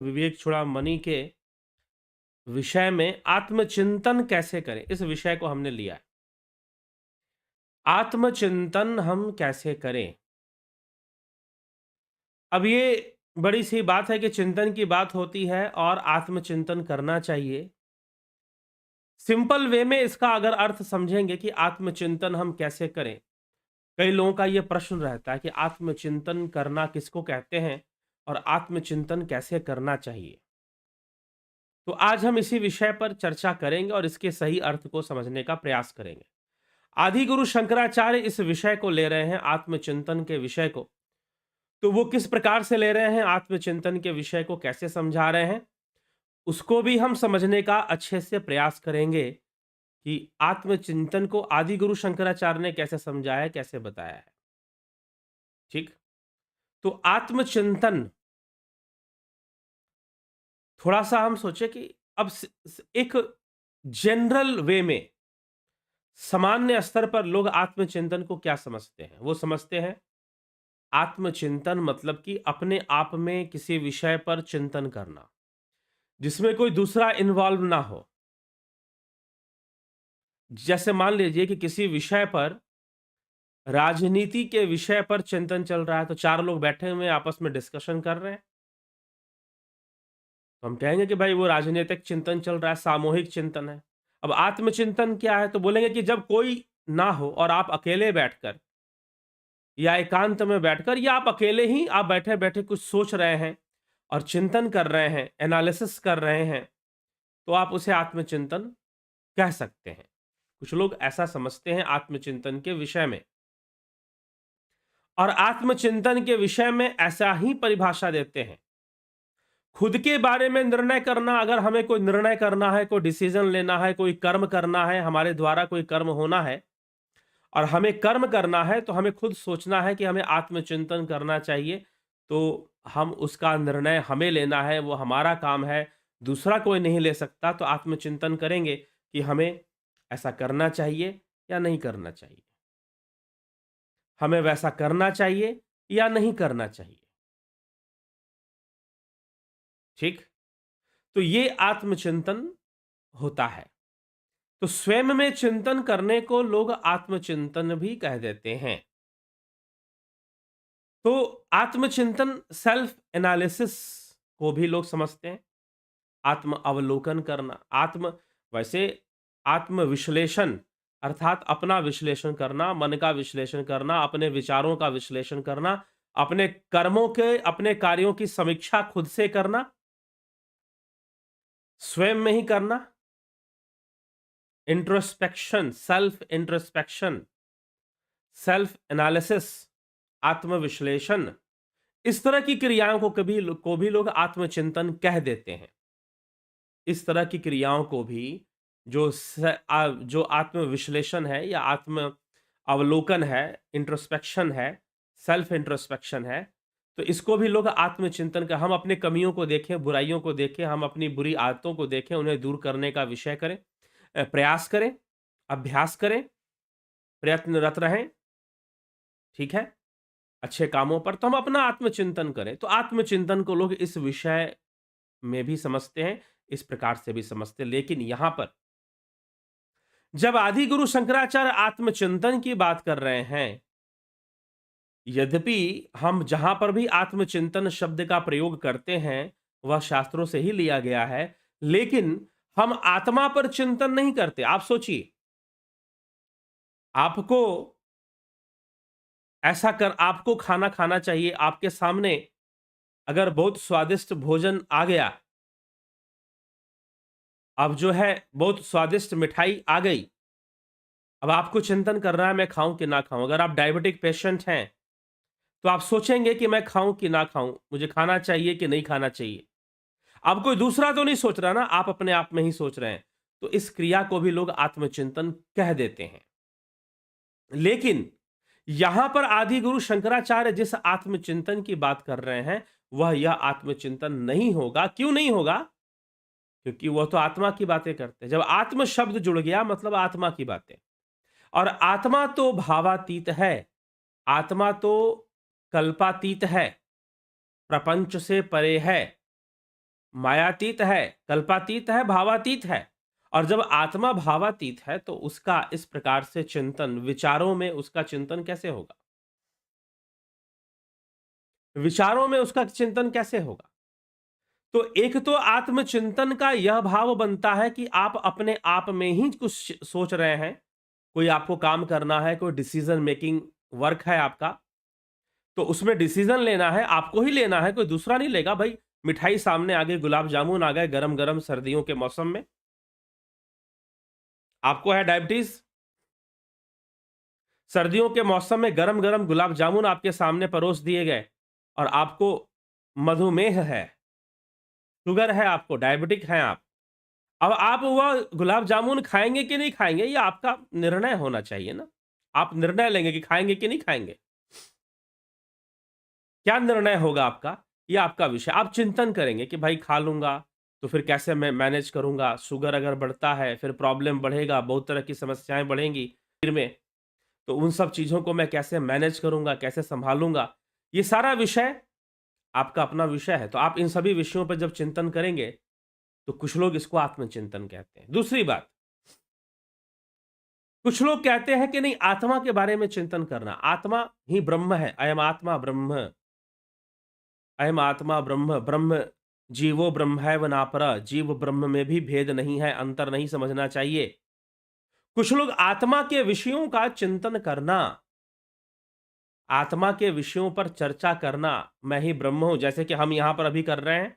विवेक चूड़ामणि के विषय में आत्मचिंतन कैसे करें, इस विषय को हमने लिया है। आत्मचिंतन हम कैसे करें? अब ये बड़ी सी बात है कि चिंतन की बात होती है और आत्मचिंतन करना चाहिए। सिंपल वे में इसका अगर अर्थ समझेंगे कि आत्मचिंतन हम कैसे करें, कई लोगों का ये प्रश्न रहता है कि आत्मचिंतन करना किसको कहते हैं और आत्मचिंतन कैसे करना चाहिए। तो आज हम इसी विषय पर चर्चा करेंगे और इसके सही अर्थ को समझने का प्रयास करेंगे। आदि गुरु शंकराचार्य इस विषय को ले रहे हैं, आत्मचिंतन के विषय को। तो वो किस प्रकार से ले रहे हैं, आत्मचिंतन के विषय को कैसे समझा रहे हैं, उसको भी हम समझने का अच्छे से प्रयास करेंगे कि आत्मचिंतन को आदि गुरु शंकराचार्य ने कैसे समझाया है, कैसे बताया है। ठीक। तो आत्मचिंतन, थोड़ा सा हम सोचे कि अब एक जनरल वे में, सामान्य स्तर पर लोग आत्मचिंतन को क्या समझते हैं? वो समझते हैं आत्मचिंतन मतलब कि अपने आप में किसी विषय पर चिंतन करना, जिसमें कोई दूसरा इन्वॉल्व ना हो। जैसे मान लीजिए कि किसी विषय पर, राजनीति के विषय पर चिंतन चल रहा है, तो 4 लोग बैठे हुए हैं, आपस में डिस्कशन कर रहे हैं। तो हम कहेंगे कि भाई वो राजनीतिक चिंतन चल रहा है, सामूहिक चिंतन है। अब आत्मचिंतन क्या है? तो बोलेंगे कि जब कोई ना हो और आप अकेले बैठकर या एकांत में बैठकर या आप अकेले ही आप बैठे-बैठे कुछ सोच रहे हैं और चिंतन कर रहे हैं, एनालिसिस कर रहे हैं, तो आप उसे आत्मचिंतन कह सकते हैं। कुछ लोग ऐसा समझते हैं आत्मचिंतन के विषय में। और आत्मचिंतन के विषय में ऐसा ही परिभाषा देते हैं। खुद के बारे में निर्णय करना, अगर हमें कोई निर्णय करना है, कोई डिसीजन लेना है, कोई कर्म करना है, हमारे द्वारा कोई कर्म होना है और हमें कर्म करना है, तो हमें खुद सोचना है कि हमें आत्मचिंतन करना चाहिए। तो हम उसका निर्णय हमें लेना है, वो हमारा काम है, दूसरा कोई नहीं ले सकता। तो आत्मचिंतन करेंगे कि हमें ऐसा करना चाहिए या नहीं करना चाहिए, हमें वैसा करना चाहिए या नहीं करना चाहिए। ठीक। तो ये आत्मचिंतन होता है। तो स्वयं में चिंतन करने को लोग आत्मचिंतन भी कह देते हैं। तो आत्मचिंतन सेल्फ एनालिसिस को भी लोग समझते हैं, आत्म अवलोकन करना, वैसे आत्म विश्लेषण अर्थात अपना विश्लेषण करना, मन का विश्लेषण करना, अपने विचारों का विश्लेषण करना, अपने कर्मों के, अपने कार्यों की समीक्षा खुद से करना, स्वयं में ही करना, introspection, self introspection, self analysis, आत्मविश्लेषण, इस तरह की क्रियाओं को भी लोग आत्मचिंतन कह देते हैं। इस तरह की क्रियाओं को भी जो आत्मविश्लेषण है या आत्म अवलोकन है, इंट्रोस्पेक्शन है, सेल्फ इंट्रोस्पेक्शन है, तो इसको भी लोग आत्मचिंतन का, हम अपने कमियों को देखें, बुराइयों को देखें, हम अपनी बुरी आदतों को देखें, उन्हें दूर करने का विषय करें, प्रयास करें, अभ्यास करें, प्रयत्नरत रहें। ठीक है? अच्छे कामों पर, तो हम अपना आत्मचिंतन करें। तो आत्मचिंतन को लोग इस विषय में भी समझते हैं, इस प्रकार से भी समझते हैं। लेकिन यहां पर जब आदि गुरु शंकराचार्य आत्मचिंतन की बात कर रहे हैं, यद्यपि हम जहां पर भी आत्मचिंतन शब्द का प्रयोग करते हैं वह शास्त्रों से ही लिया गया है, लेकिन हम आत्मा पर चिंतन नहीं करते। आप सोचिए, आपको आपको खाना खाना चाहिए, आपके सामने अगर बहुत स्वादिष्ट भोजन आ गया, अब जो है बहुत स्वादिष्ट मिठाई आ गई, अब आपको चिंतन करना है मैं खाऊं कि ना खाऊं। अगर आप डायबिटिक पेशेंट हैं, तो आप सोचेंगे कि मैं खाऊं कि ना खाऊं, मुझे खाना चाहिए कि नहीं खाना चाहिए। अब कोई दूसरा तो नहीं सोच रहा ना, आप अपने आप में ही सोच रहे हैं। तो इस क्रिया को भी लोग आत्मचिंतन कह देते हैं। लेकिन यहां पर आदि गुरु शंकराचार्य जिस आत्मचिंतन की बात कर रहे हैं, वह यह आत्मचिंतन नहीं होगा। क्यों नहीं होगा? क्योंकि वह तो आत्मा की बातें करते हैं। जब आत्म शब्द जुड़ गया मतलब आत्मा की बातें, और आत्मा तो भावातीत है, आत्मा तो कल्पातीत है, प्रपंच से परे है। मायातीत है, कल्पातीत है, भावातीत है। और जब आत्मा भावातीत है तो उसका इस प्रकार से चिंतन, विचारों में उसका चिंतन कैसे होगा? विचारों में उसका चिंतन कैसे होगा? तो एक तो आत्मचिंतन का यह भाव बनता है कि आप अपने आप में ही कुछ सोच रहे हैं, कोई आपको काम करना है, कोई डिसीजन मेकिंग वर्क है आपका, तो उसमें डिसीजन लेना है, आपको ही लेना है, कोई दूसरा नहीं लेगा। भाई, मिठाई सामने आ गई, गुलाब जामुन आ गए गरम गरम सर्दियों के मौसम में, आपको है डायबिटीज, सर्दियों के मौसम में गरम गरम गुलाब जामुन आपके सामने परोस दिए गए और आपको मधुमेह है, शुगर है, आपको डायबिटिक हैं आप। अब आप वह गुलाब जामुन खाएंगे कि नहीं खाएंगे, ये आपका निर्णय होना चाहिए ना। आप निर्णय लेंगे कि खाएंगे कि नहीं खाएंगे। क्या निर्णय होगा आपका, ये आपका विषय। आप चिंतन करेंगे कि भाई खा लूंगा तो फिर कैसे मैं मैनेज करूंगा, शुगर अगर बढ़ता है फिर प्रॉब्लम बढ़ेगा, बहुत तरह की समस्याएं बढ़ेंगी शरीर में, तो उन सब चीजों को मैं कैसे मैनेज करूंगा, कैसे संभालूंगा, ये सारा विषय आपका अपना विषय है। तो आप इन सभी विषयों पर जब चिंतन करेंगे तो कुछ लोग इसको आत्मचिंतन कहते हैं। दूसरी बात, कुछ लोग कहते हैं कि नहीं, आत्मा के बारे में चिंतन करना, आत्मा ही ब्रह्म है, अयम आत्मा ब्रह्म, अयम आत्मा ब्रह्म, ब्रह्म जीवो ब्रह्मैव नापरा, जीव ब्रह्म में भी भेद नहीं है, अंतर नहीं समझना चाहिए। कुछ लोग आत्मा के विषयों का चिंतन करना, आत्मा के विषयों पर चर्चा करना, मैं ही ब्रह्म हूं, जैसे कि हम यहां पर अभी कर रहे हैं।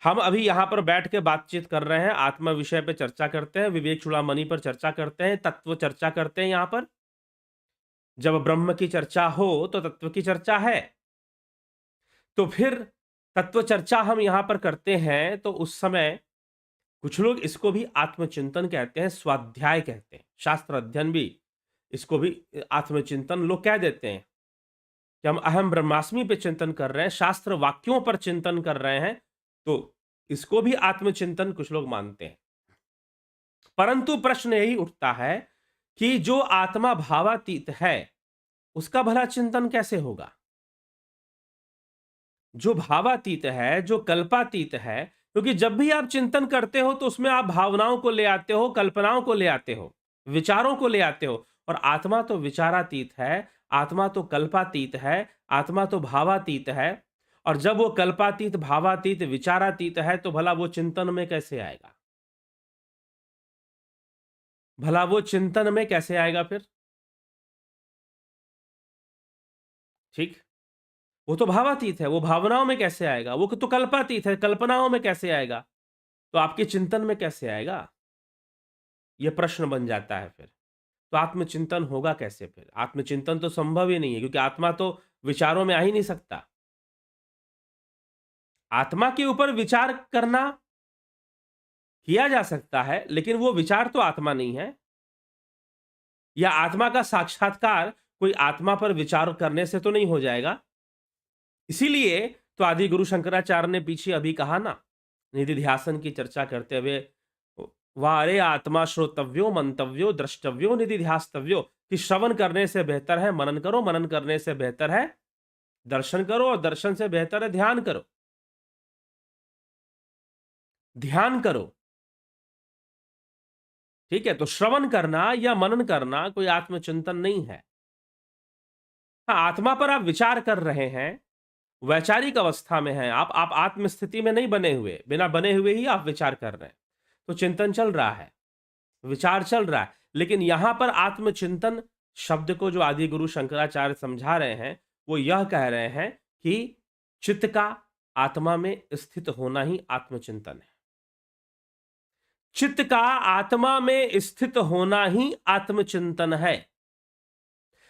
हम अभी यहां पर बैठ के बातचीत कर रहे हैं, आत्मा विषय पर चर्चा करते हैं, विवेक चूड़ामणि पर चर्चा करते हैं, तत्व चर्चा करते हैं। यहां पर जब ब्रह्म की चर्चा हो तो तत्व की चर्चा है। तो फिर तत्व चर्चा हम यहां पर करते हैं तो उस समय कुछ लोग इसको भी आत्मचिंतन कहते हैं, स्वाध्याय कहते हैं, शास्त्र अध्ययन भी इसको भी आत्मचिंतन लोग कह देते हैं कि हम अहम ब्रह्मास्मि पे चिंतन कर रहे हैं, शास्त्र वाक्यों पर चिंतन कर रहे हैं, तो इसको भी आत्मचिंतन कुछ लोग मानते हैं। परंतु प्रश्न यही उठता है कि जो आत्मा भावातीत है उसका भला चिंतन कैसे होगा? जो भावातीत है, जो कल्पातीत है, क्योंकि जब भी आप चिंतन करते हो तो उसमें आप भावनाओं को ले आते हो, कल्पनाओं को ले आते हो, विचारों को ले आते हो। और आत्मा तो विचारातीत है, आत्मा तो कल्पातीत है, आत्मा तो भावातीत है। और जब वो कल्पातीत, भावातीत, विचारातीत है तो भला वो चिंतन में कैसे आएगा? भला वो चिंतन में कैसे आएगा फिर? ठीक, वो तो भावातीत है, वो भावनाओं में कैसे आएगा? वो तो कल्पातीत है, कल्पनाओं में कैसे आएगा? तो आपके चिंतन में कैसे आएगा? ये प्रश्न बन जाता है फिर। तो आत्मचिंतन होगा कैसे फिर? आत्मचिंतन तो संभव ही नहीं है, क्योंकि आत्मा तो विचारों में आ ही नहीं सकता। आत्मा के ऊपर विचार करना किया जा सकता है, लेकिन वो विचार तो आत्मा नहीं है। या आत्मा का साक्षात्कार कोई आत्मा पर विचार करने से तो नहीं हो जाएगा। इसीलिए तो आदि गुरु शंकराचार्य ने पीछे अभी कहा ना, निधिध्यासन की चर्चा करते हुए, वारे आत्मा श्रोतव्यो मंतव्यो द्रष्टव्यो निधिध्यास्तव्यो, कि श्रवण करने से बेहतर है मनन करो, मनन करने से बेहतर है दर्शन करो, और दर्शन से बेहतर है ध्यान करो। ध्यान करो, ठीक है। तो श्रवण करना या मनन करना कोई आत्मचिंतन नहीं है। हाँ, आत्मा पर आप विचार कर रहे हैं, वैचारिक अवस्था में हैं आप आत्म स्थिति में नहीं बने हुए, बिना बने हुए ही आप विचार कर रहे हैं, तो चिंतन चल रहा है, विचार चल रहा है। लेकिन यहां पर आत्मचिंतन शब्द को जो आदि गुरु शंकराचार्य समझा रहे हैं, वो यह कह रहे हैं कि चित्त का आत्मा में स्थित होना ही आत्मचिंतन है। चित्त का आत्मा में स्थित होना ही आत्मचिंतन है।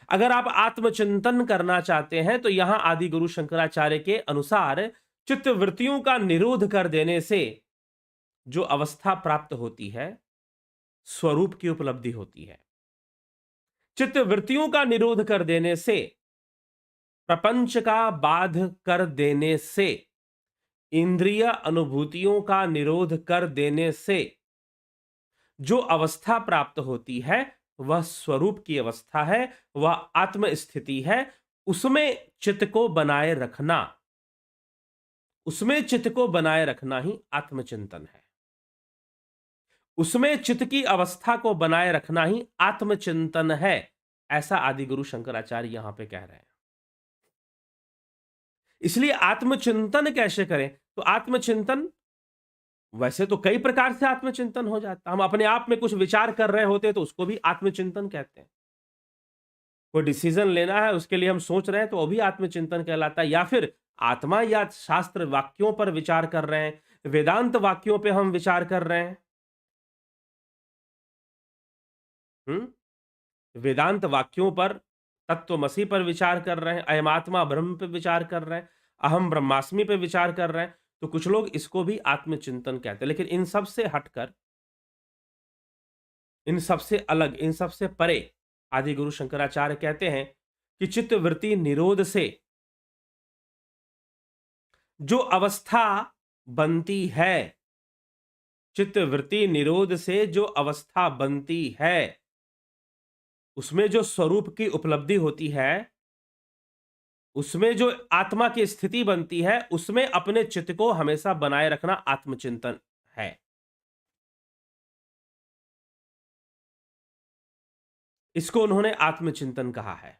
अगर आप आत्मचिंतन करना चाहते हैं तो यहां आदि गुरु शंकराचार्य के अनुसार चित्त वृत्तियों का निरोध कर देने से जो अवस्था प्राप्त होती है, स्वरूप की उपलब्धि होती है। चित्त वृत्तियों का निरोध कर देने से, प्रपंच का बाध कर देने से, इंद्रिय अनुभूतियों का निरोध कर देने से जो अवस्था प्राप्त होती है वह स्वरूप की अवस्था है, वह आत्म स्थिति है। उसमें चित्त को बनाए रखना, उसमें चित्त को बनाए रखना ही आत्मचिंतन है। उसमें चित्त की अवस्था को बनाए रखना ही आत्मचिंतन है, ऐसा आदि गुरु शंकराचार्य यहां पे कह रहे हैं। इसलिए आत्मचिंतन कैसे करें? तो आत्मचिंतन वैसे तो कई प्रकार से आत्मचिंतन हो जाता है। हम अपने आप में कुछ विचार कर रहे होते हैं तो उसको भी आत्मचिंतन कहते हैं। कोई डिसीजन लेना है उसके लिए हम सोच रहे हैं तो वो भी आत्मचिंतन कहलाता है। या फिर आत्मा या शास्त्र वाक्यों पर विचार कर रहे हैं, वेदांत वाक्यों पे हम विचार कर रहे हैं। वेदांत वाक्यों पर, तत्वमसि पर विचार कर रहे हैं, अयमात्मा ब्रह्म पे विचार कर रहे हैं, अहम ब्रह्मास्मि पे विचार कर रहे हैं, तो कुछ लोग इसको भी आत्मचिंतन कहते हैं। लेकिन इन सब से हटकर, इन सबसे अलग, इन सबसे परे आदि गुरु शंकराचार्य कहते हैं कि चित्त वृत्ति निरोध से जो अवस्था बनती है, चित्त वृत्ति निरोध से जो अवस्था बनती है, उसमें जो स्वरूप की उपलब्धि होती है, उसमें जो आत्मा की स्थिति बनती है, उसमें अपने चित्त को हमेशा बनाए रखना आत्मचिंतन है। इसको उन्होंने आत्मचिंतन कहा है।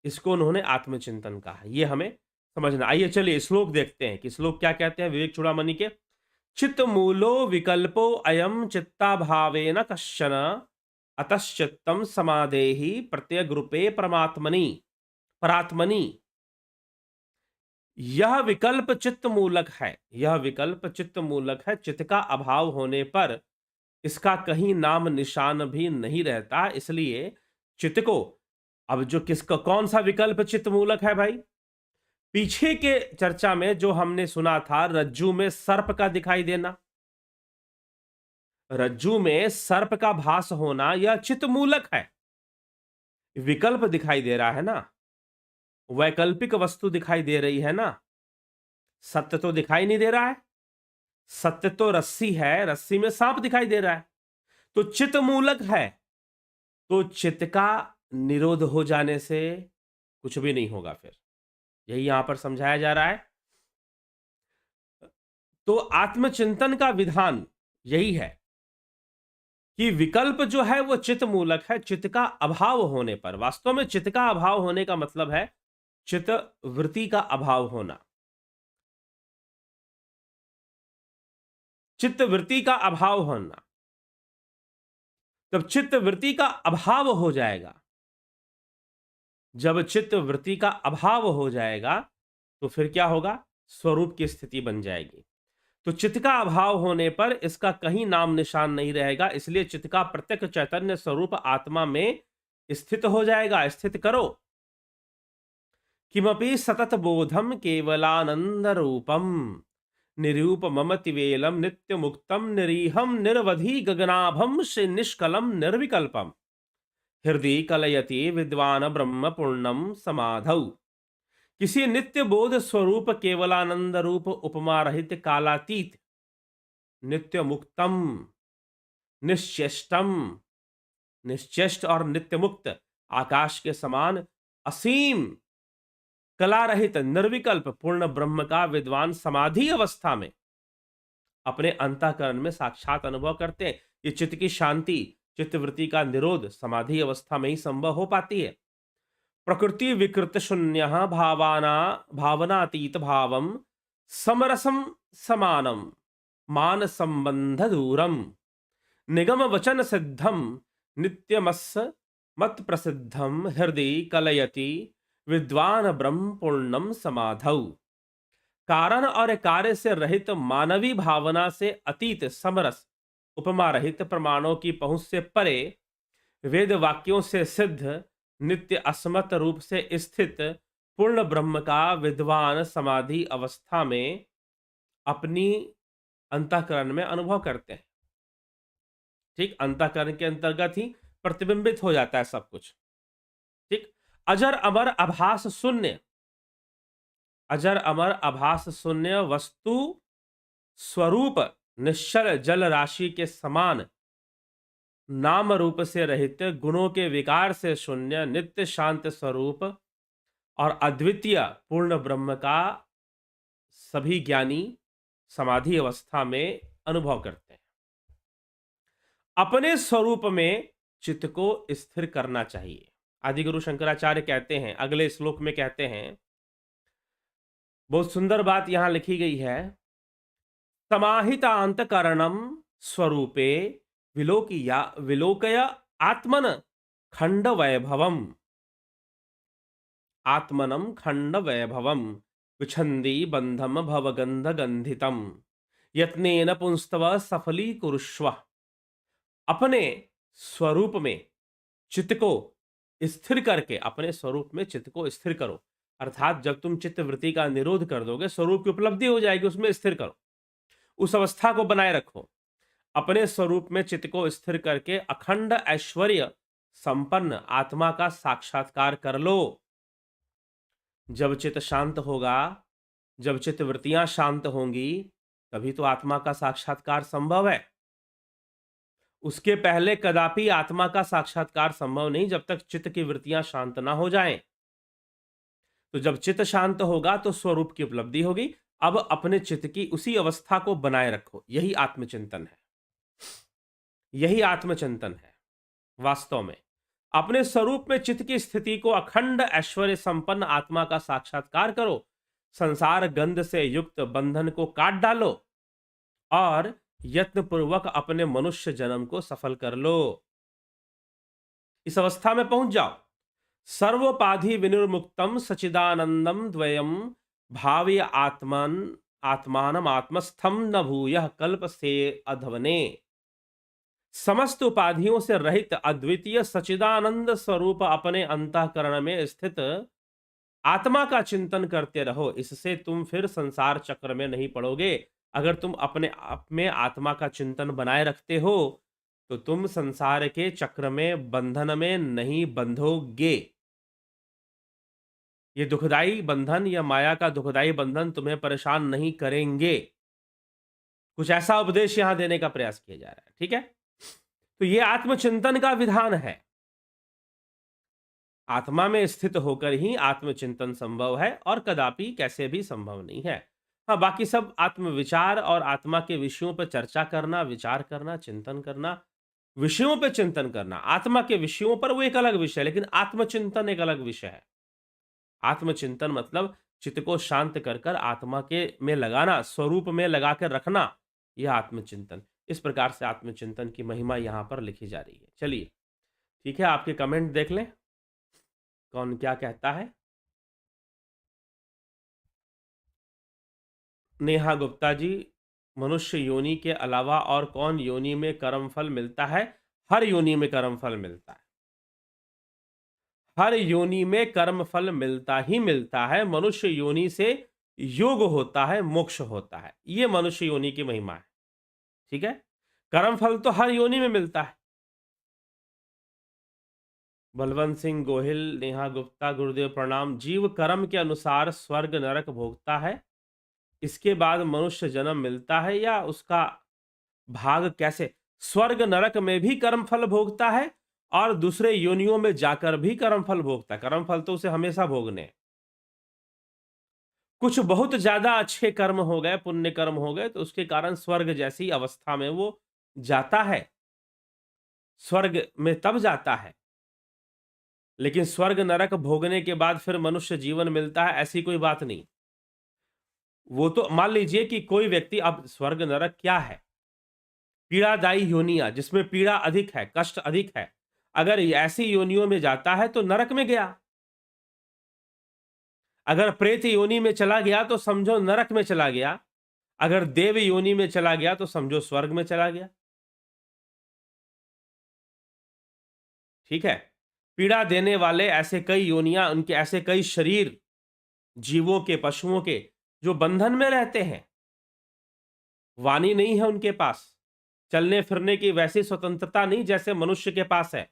इसको उन्होंने आत्मचिंतन कहा है। ये हमें समझना। आइए चलिए श्लोक देखते हैं कि श्लोक क्या कहते हैं विवेक चूड़ामणि के। चित्त मूलो विकल्पो अयम चित्ताभावेन कश्चन अतश्चित्तम समाधेहि प्रत्यग रूपे परमात्मनि परात्मनि। यह विकल्प चित्त मूलक है। यह विकल्प चित्त मूलक है। चित्त का अभाव होने पर इसका कहीं नाम निशान भी नहीं रहता। इसलिए चित्त को, अब जो किसका कौन सा विकल्प चित्त मूलक है भाई? पीछे के चर्चा में जो हमने सुना था, रज्जू में सर्प का दिखाई देना, रज्जू में सर्प का भास होना, यह चित्त मूलक है। विकल्प दिखाई दे रहा है ना, वैकल्पिक वस्तु दिखाई दे रही है ना, सत्य तो दिखाई नहीं दे रहा है। सत्य तो रस्सी है, रस्सी में सांप दिखाई दे रहा है, तो चित्त मूलक है। तो चित्त का निरोध हो जाने से कुछ भी नहीं होगा। फिर यही यहां पर समझाया जा रहा है। तो आत्मचिंतन का विधान यही है कि विकल्प जो है वो चित्त मूलक है। चित्त का अभाव होने पर, वास्तव में चित्त का अभाव होने का मतलब है चित्त वृत्ति का अभाव होना। चित्त वृत्ति का अभाव होना। तब चित्त वृत्ति का अभाव हो जाएगा, जब चित्त वृत्ति का अभाव हो जाएगा तो फिर क्या होगा? स्वरूप की स्थिति बन जाएगी। तो चित्त का अभाव होने पर इसका कहीं नाम निशान नहीं रहेगा। इसलिए चित्त का प्रत्यक्ष चैतन्य स्वरूप आत्मा में स्थित हो जाएगा। स्थित करो। किमपि सतत बोधम केवलानंद रूपम निरूपमतिवेलम नित्य मुक्तम निरीहम निर्वधि गगनाभम से निष्कलम निर्विकल्पम हृदय कलयति विद्वान ब्रह्म पूर्णम समाधौ। किसी नित्य बोध स्वरूप केवलानंद रूप उपमा रहित कालातीत नित्य मुक्तम निश्चेष्टम, निश्चेष्ट और नित्य मुक्त आकाश के समान असीम कला रहित निर्विकल्प पूर्ण ब्रह्म का विद्वान समाधि अवस्था में अपने अंतःकरण में साक्षात अनुभव करते हैं। ये चित्त की शांति, चित्तवृत्ति का निरोध समाधि अवस्था में ही संभव हो पाती है। प्रकृति विकृत शून्य भावनातीत भावम समरसम समानम मान संबंध दूरम निगम वचन सिद्धम नित्यमस्स मत प्रसिद्धम हृदय कलयति विद्वान ब्रह्म पूर्णम समाधौ। कारण और कार्य से रहित मानवी भावना से अतीत समरस उपमा रहित प्रमाणों की पहुंच से परे वेद वाक्यों से सिद्ध नित्य अस्मत् रूप से स्थित पूर्ण ब्रह्म का विद्वान समाधि अवस्था में अपनी अंतःकरण में अनुभव करते हैं। ठीक, अंतःकरण के अंतर्गत ही प्रतिबिंबित हो जाता है सब कुछ। ठीक, अजर अमर आभास शून्य, अजर अमर आभास शून्य वस्तु स्वरूप निश्चल जल राशि के समान नाम रूप से रहित गुणों के विकार से शून्य नित्य शांत स्वरूप और अद्वितीय पूर्ण ब्रह्म का सभी ज्ञानी समाधि अवस्था में अनुभव करते हैं। अपने स्वरूप में चित्त को स्थिर करना चाहिए। आदिगुरु शंकराचार्य कहते हैं, अगले श्लोक में कहते हैं, बहुत सुंदर बात यहां लिखी गई है, समाहितांतकरणम स्वरूपे विलोकय आत्मन खंड वैभवम, आत्मनम खंड वैभवम विछंदी बंधम भवगंध गंधितम यत्नेन पुंस्तव सफली कुरुष्व। अपने स्वरूप में चित्त को स्थिर करके, अपने स्वरूप में चित्त को स्थिर करो। अर्थात जब तुम चित्त वृत्ति का निरोध कर दोगे, स्वरूप की उपलब्धि हो जाएगी, उसमें स्थिर करो, उस अवस्था को बनाए रखो। अपने स्वरूप में चित्त को स्थिर करके अखंड ऐश्वर्य संपन्न आत्मा का साक्षात्कार कर लो। जब चित्त शांत होगा, जब चित्त वृत्तियां शांत होंगी, तभी तो आत्मा का साक्षात्कार संभव है। उसके पहले कदापि आत्मा का साक्षात्कार संभव नहीं, जब तक चित्त की वृत्तियां शांत ना हो जाएं। तो जब चित्त शांत होगा तो स्वरूप की उपलब्धि होगी। अब अपने चित्त की उसी अवस्था को बनाए रखो, यही आत्मचिंतन है, यही आत्मचिंतन है। वास्तव में अपने स्वरूप में चित्त की स्थिति को अखंड ऐश्वर्य संपन्न आत्मा का साक्षात्कार करो। संसार गंध से युक्त बंधन को काट डालो और यत्न पूर्वक अपने मनुष्य जन्म को सफल कर लो। इस अवस्था में पहुंच जाओ। सर्वोपाधि विनिर्मुक्तम सचिदानंदम द्वयम भाव्य आत्मानम आत्मस्थम न भूयः कल्प से अधवने। समस्त उपाधियों से रहित अद्वितीय सचिदानंद स्वरूप अपने अंतःकरण में स्थित आत्मा का चिंतन करते रहो। इससे तुम फिर संसार चक्र में नहीं पड़ोगे। अगर तुम अपने आप में आत्मा का चिंतन बनाए रखते हो तो तुम संसार के चक्र में, बंधन में नहीं बंधोगे। ये दुखदाई बंधन या माया का दुखदाई बंधन तुम्हें परेशान नहीं करेंगे। कुछ ऐसा उपदेश यहां देने का प्रयास किया जा रहा है। ठीक है, तो ये आत्मचिंतन का विधान है। आत्मा में स्थित होकर ही आत्मचिंतन संभव है और कदापि कैसे भी संभव नहीं है। हाँ, बाकी सब आत्मविचार और आत्मा के विषयों पर चर्चा करना, विचार करना, चिंतन करना, विषयों पर चिंतन करना, आत्मा के विषयों पर, वो एक अलग विषय है, लेकिन आत्मचिंतन एक अलग विषय है। आत्मचिंतन मतलब चित्त को शांत कर कर आत्मा के में लगाना, स्वरूप में लगा कर रखना, यह आत्मचिंतन। इस प्रकार से आत्मचिंतन की महिमा यहां पर लिखी जा रही है। चलिए ठीक है, आपके कमेंट देख लें, कौन क्या कहता है। नेहा गुप्ता जी, मनुष्य योनि के अलावा और कौन योनि में कर्म फल मिलता है? हर योनि में कर्म फल मिलता है, हर योनि में कर्म फल मिलता ही मिलता है। मनुष्य योनि से योग होता है, मोक्ष होता है, यह मनुष्य योनि की महिमा है। ठीक है, कर्म फल तो हर योनि में मिलता है। बलवंत सिंह गोहिल, नेहा गुप्ता, गुरुदेव प्रणाम। जीव कर्म के अनुसार स्वर्ग नरक भोगता है, इसके बाद मनुष्य जन्म मिलता है, या उसका भाग कैसे? स्वर्ग नरक में भी कर्म फल भोगता है और दूसरे योनियों में जाकर भी कर्म फल भोगता है। कर्म फल तो उसे हमेशा भोगने हैं। कुछ बहुत ज्यादा अच्छे कर्म हो गए, पुण्य कर्म हो गए, तो उसके कारण स्वर्ग जैसी अवस्था में वो जाता है, स्वर्ग में तब जाता है। लेकिन स्वर्ग नरक भोगने के बाद फिर मनुष्य जीवन मिलता है, ऐसी कोई बात नहीं। वो तो मान लीजिए कि कोई व्यक्ति, अब स्वर्ग नरक क्या है? पीड़ादायी योनियां, जिसमें पीड़ा अधिक है, कष्ट अधिक है, अगर ऐसी योनियों में जाता है तो नरक में गया। अगर प्रेत योनि में चला गया तो समझो नरक में चला गया, अगर देव योनि में चला गया तो समझो स्वर्ग में चला गया। ठीक है, पीड़ा देने वाले ऐसे कई योनियां, उनके ऐसे कई शरीर, जीवों के, पशुओं के, जो बंधन में रहते हैं, वाणी नहीं है उनके पास, चलने फिरने की वैसी स्वतंत्रता नहीं जैसे मनुष्य के पास है।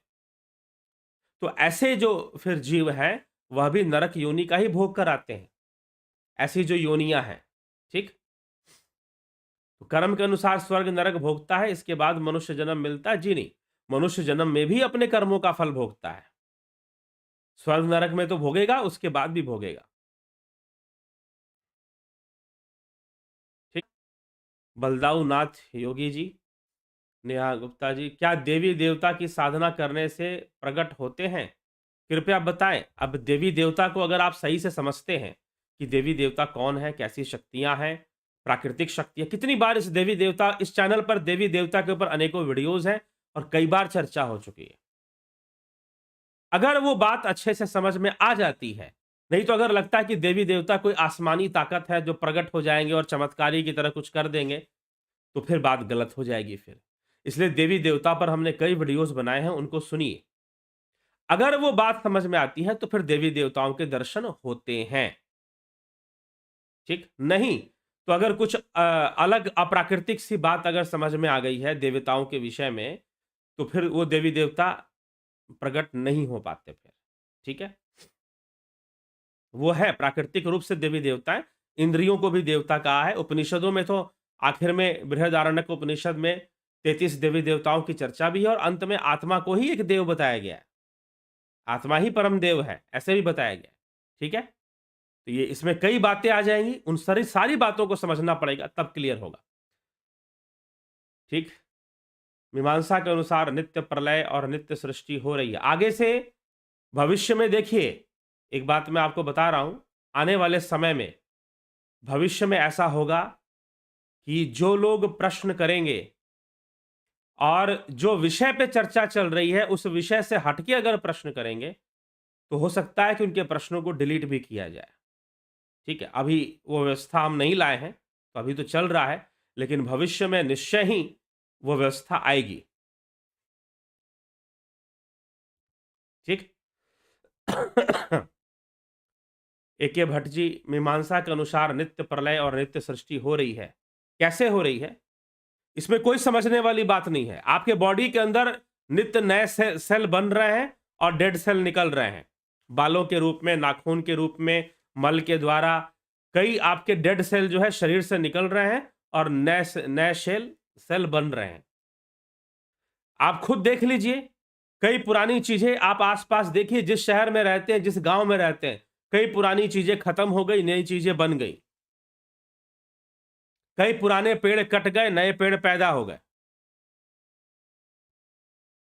तो ऐसे जो फिर जीव हैं, वह भी नरक योनि का ही भोग कर आते हैं, ऐसी जो योनियां हैं। ठीक, तो कर्म के अनुसार स्वर्ग नरक भोगता है, इसके बाद मनुष्य जन्म मिलता है। जी नहीं, मनुष्य जन्म में भी अपने कर्मों का फल भोगता है। स्वर्ग नरक में तो भोगेगा, उसके बाद भी भोगेगा। बलदाऊ नाथ योगी जी, नेहा गुप्ता जी, क्या देवी देवता की साधना करने से प्रकट होते हैं? कृपया बताएं। अब देवी देवता को अगर आप सही से समझते हैं कि देवी देवता कौन है, कैसी शक्तियां हैं, प्राकृतिक शक्तियां, कितनी बार इस चैनल पर देवी देवता के ऊपर अनेकों वीडियोस हैं और कई बार चर्चा हो चुकी है। अगर वो बात अच्छे से समझ में आ जाती है, नहीं तो अगर लगता है कि देवी देवता कोई आसमानी ताकत है जो प्रकट हो जाएंगे और चमत्कारी की तरह कुछ कर देंगे, तो फिर बात गलत हो जाएगी फिर। इसलिए देवी देवता पर हमने कई वीडियोस बनाए हैं, उनको सुनिए। अगर वो बात समझ में आती है तो फिर देवी देवताओं के दर्शन होते हैं। ठीक? नहीं, तो अगर कुछ अलग अप्राकृतिक सी बात अगर समझ में आ गई है देवताओं के विषय में, तो फिर वो देवी देवता प्रकट नहीं हो पाते फिर। ठीक है? वो है प्राकृतिक रूप से देवी देवताएँ, इंद्रियों को भी देवता कहा है। उपनिषदों में तो आखिर में बृहदारण्यक उपनिषद में 33 देवी देवताओं की चर्चा भी है और अंत में आत्मा को ही एक देव बताया गया है। आत्मा ही परम देव है, ऐसे भी बताया गया है। ठीक है? तो ये इसमें कई बातें आ जाएँगी, उन सारी सारी बातों को समझना पड़ेगा तब क्लियर होगा। ठीक? मीमांसा के अनुसार नित्य प्रलय और नित्य सृष्टि हो रही है। आगे से भविष्य में देखिए, एक बात मैं आपको बता रहा हूँ, आने वाले समय में, भविष्य में ऐसा होगा कि जो लोग प्रश्न करेंगे और जो विषय पे चर्चा चल रही है, उस विषय से हटके अगर प्रश्न करेंगे, तो हो सकता है कि उनके प्रश्नों को डिलीट भी किया जाए। ठीक है? अभी वो व्यवस्था हम नहीं लाए हैं, तो अभी तो चल रहा है, लेकिन भविष्य में निश्चय ही वो व्यवस्था आएगी। ठीक? ए.के. भट्ट जी, मीमांसा के अनुसार नित्य प्रलय और नित्य सृष्टि हो रही है। कैसे हो रही है? इसमें कोई समझने वाली बात नहीं है। आपके बॉडी के अंदर नित्य नए सेल बन रहे हैं और डेड सेल निकल रहे हैं। बालों के रूप में, नाखून के रूप में, मल के द्वारा कई आपके डेड सेल जो है शरीर से निकल रहे हैं और नए सेल बन रहे हैं। आप खुद देख लीजिए, कई पुरानी चीज़ें आप आस-पास देखिए, जिस शहर में रहते हैं, जिस गाँव में रहते हैं, कई पुरानी चीज़ें खत्म हो गई, नई चीज़ें बन गई। कई पुराने पेड़ कट गए, नए पेड़ पैदा हो गए।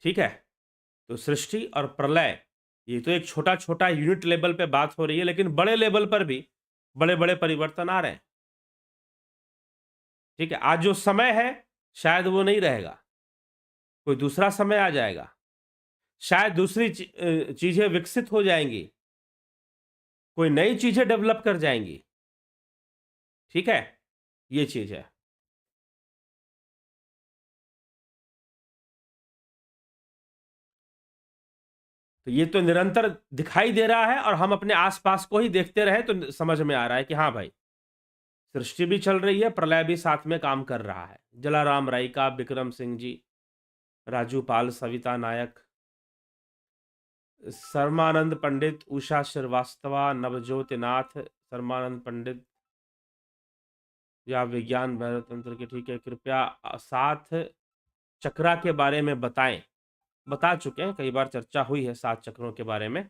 ठीक है? तो सृष्टि और प्रलय, ये तो एक छोटा-छोटा यूनिट लेवल पे बात हो रही है, लेकिन बड़े लेवल पर भी बड़े-बड़े परिवर्तन आ रहे हैं। ठीक है? आज जो समय है, शायद वो नहीं रहेगा, कोई दूसरा समय आ जाएगा। शायद दूसरी चीज़ें विकसित हो जाएँगी, कोई नई चीज़ें डेवलप कर जाएँगी। ठीक है? ये चीज़ है। तो ये तो निरंतर दिखाई दे रहा है और हम अपने आस-पास को ही देखते रहे तो समझ में आ रहा है कि हाँ भाई, सृष्टि भी चल रही है, प्रलय भी साथ में काम कर रहा है। जलाराम राइका, विक्रम सिंह जी, राजू पाल, सविता नायक, सर्मानंद पंडित, उषा श्रीवास्तवा, नवज्योति नाथ, सर्मानंद पंडित या विज्ञान भैरव तंत्र के, ठीक है, कृपया 7 चक्रा के बारे में बताएं। बता चुके हैं, कई बार चर्चा हुई है 7 चक्रों के बारे में।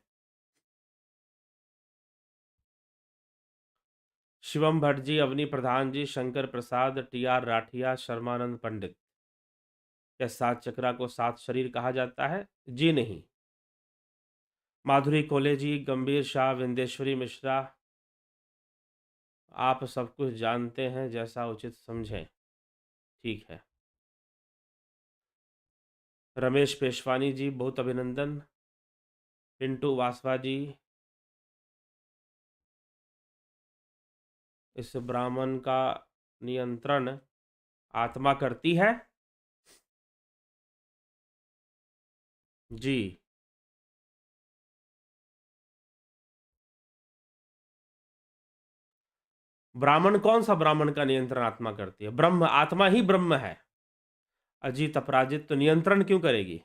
शिवम भट्ट जी, अवनी प्रधान जी, शंकर प्रसाद, टी.आर. राठिया, शर्मानंद पंडित। क्या 7 चक्रा को 7 शरीर कहा जाता है? जी नहीं। माधुरी कोले जी, गंभीर शाह, विंदेश्वरी मिश्रा, आप सब कुछ जानते हैं, जैसा उचित समझें। ठीक है। रमेश पेशवानी जी, बहुत अभिनंदन। पिंटू वासवा जी, इस ब्राह्मण का नियंत्रण आत्मा करती है? जी। ब्राह्मण, कौन सा ब्राह्मण का नियंत्रण आत्मा करती है? ब्रह्म, आत्मा ही ब्रह्म है। अजीत अपराजित तो नियंत्रण क्यों करेगी?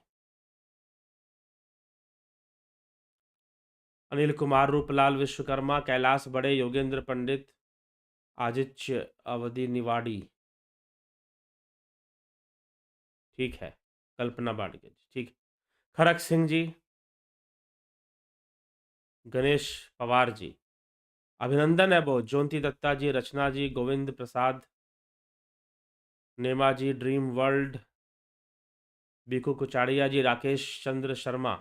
अनिल कुमार, रूपलाल विश्वकर्मा, कैलाश बड़े, योगेंद्र पंडित, आदित्य अवधि निवाड़ी। ठीक है। कल्पना बाड़गे, ठीक। खरक सिंह जी, गणेश पवार जी, अभिनंदन है बहुत। ज्योति दत्ता जी, रचना जी, गोविंद प्रसाद, नेमाजी, ड्रीम वर्ल्ड, बीकू कुचाड़िया जी, राकेश चंद्र शर्मा,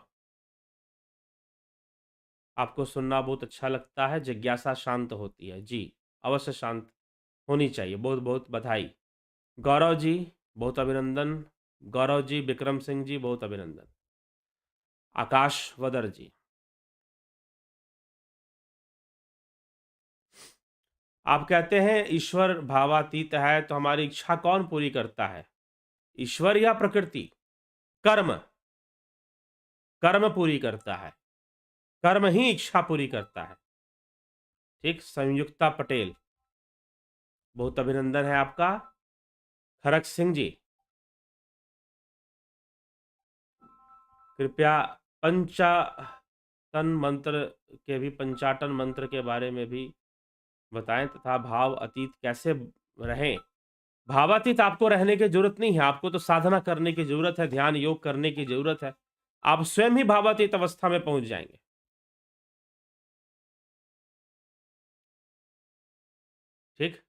आपको सुनना बहुत अच्छा लगता है, जिज्ञासा शांत होती है। जी, अवश्य शांत होनी चाहिए। बहुत बहुत बधाई। गौरव जी, बहुत अभिनंदन। गौरव जी, विक्रम सिंह जी, बहुत अभिनंदन। आकाश वदर जी, आप कहते हैं ईश्वर भावातीत है, तो हमारी इच्छा कौन पूरी करता है, ईश्वर या प्रकृति? कर्म। कर्म पूरी करता है, कर्म ही इच्छा पूरी करता है। ठीक, संयुक्ता पटेल, बहुत अभिनंदन है आपका। खरक सिंह जी, कृपया पंचाटन मंत्र के भी, पंचाटन मंत्र के बारे में भी बताएं, तथा भाव अतीत कैसे रहें। भावातीत आपको रहने की जरूरत नहीं है, आपको तो साधना करने की जरूरत है, ध्यान योग करने की जरूरत है। आप स्वयं ही भावातीत अवस्था में पहुंच जाएंगे। ठीक,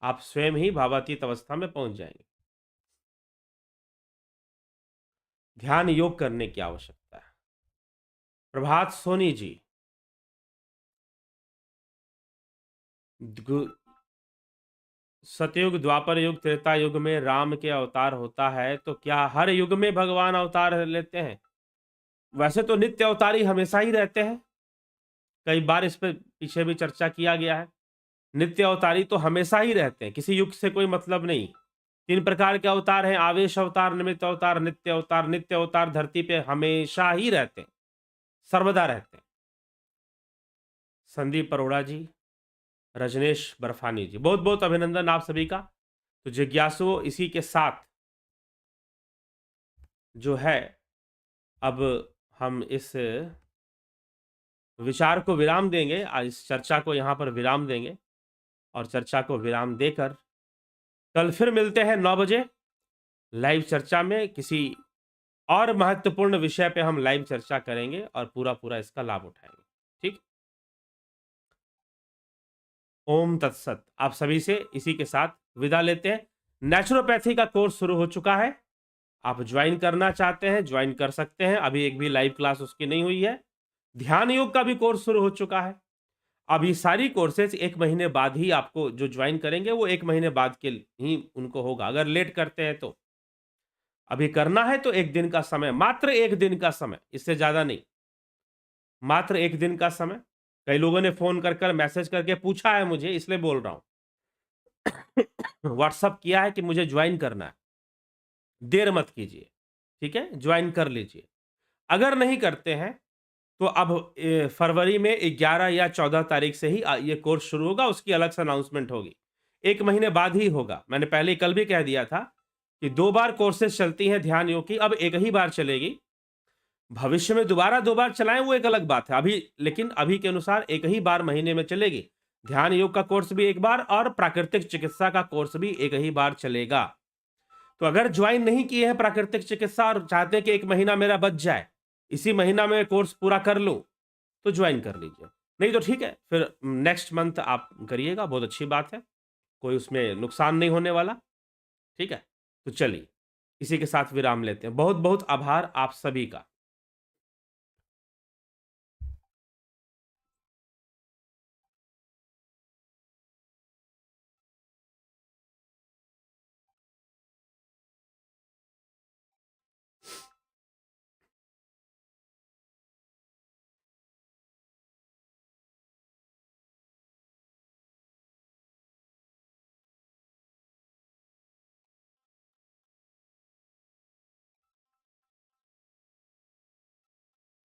आप स्वयं ही भावातीत अवस्था में पहुंच जाएंगे। ध्यान योग करने की आवश्यकता है। प्रभात सोनी जी, सतयुग, द्वापर युग, त्रेता युग में राम के अवतार होता है, तो क्या हर युग में भगवान अवतार लेते हैं? वैसे तो नित्य अवतारी हमेशा ही रहते हैं, कई बार इस पे पीछे भी चर्चा किया गया है। नित्य अवतारी तो हमेशा ही रहते हैं, किसी युग से कोई मतलब नहीं। 3 प्रकार के अवतार हैं, आवेश अवतार, निमित्त अवतार, नित्य अवतार। नित्य अवतार धरती पे हमेशा ही रहते हैं, सर्वदा रहते हैं। संदीप अरोड़ा जी, रजनेश बर्फानी जी, बहुत बहुत अभिनंदन आप सभी का। तो जिज्ञासुओं, इसी के साथ जो है, अब हम इस विचार को विराम देंगे, आज इस चर्चा को यहाँ पर विराम देंगे, और चर्चा को विराम देकर कल फिर मिलते हैं 9 बजे लाइव चर्चा में। किसी और महत्वपूर्ण विषय पे हम लाइव चर्चा करेंगे और पूरा पूरा इसका लाभ उठाएंगे। ठीक, ओम तत्सत। आप सभी से इसी के साथ विदा लेते हैं। नेचुरोपैथी का कोर्स शुरू हो चुका है, आप ज्वाइन करना चाहते हैं ज्वाइन कर सकते हैं, अभी एक भी लाइव क्लास उसकी नहीं हुई है। ध्यान योग का भी कोर्स शुरू हो चुका है। अब ये सारी कोर्सेज 1 महीने बाद ही, आपको जो ज्वाइन करेंगे वो 1 महीने बाद के ही उनको होगा, अगर लेट करते हैं तो। अभी करना है तो 1 दिन का समय, मात्र 1 दिन का समय, इससे ज्यादा नहीं, मात्र 1 दिन का समय। कई लोगों ने फोन कर मैसेज करके पूछा है मुझे, इसलिए बोल रहा हूं। व्हाट्सअप किया है कि मुझे ज्वाइन करना है, देर मत कीजिए, ठीक है, ज्वाइन कर लीजिए। अगर नहीं करते हैं तो अब फरवरी में 11 या 14 तारीख से ही ये कोर्स शुरू होगा, उसकी अलग से अनाउंसमेंट होगी। 1 महीने बाद ही होगा। मैंने पहले कल भी कह दिया था कि 2 बार कोर्सेज चलती हैं ध्यान योग की, अब एक ही बार चलेगी। भविष्य में दोबारा 2 बार चलाएं वो एक अलग बात है, अभी लेकिन अभी के अनुसार एक ही बार महीने में चलेगी। ध्यान योग का कोर्स भी एक बार, और प्राकृतिक चिकित्सा का कोर्स भी एक ही बार चलेगा। तो अगर ज्वाइन नहीं किए हैं प्राकृतिक चिकित्सा और चाहते हैं कि 1 महीना मेरा बच जाए, इसी महीना में कोर्स पूरा कर लूं, तो ज्वाइन कर लीजिए। नहीं तो ठीक है, फिर नेक्स्ट मंथ आप करिएगा, बहुत अच्छी बात है, कोई उसमें नुकसान नहीं होने वाला। ठीक है, तो चलिए इसी के साथ विराम लेते हैं। बहुत बहुत आभार आप सभी का।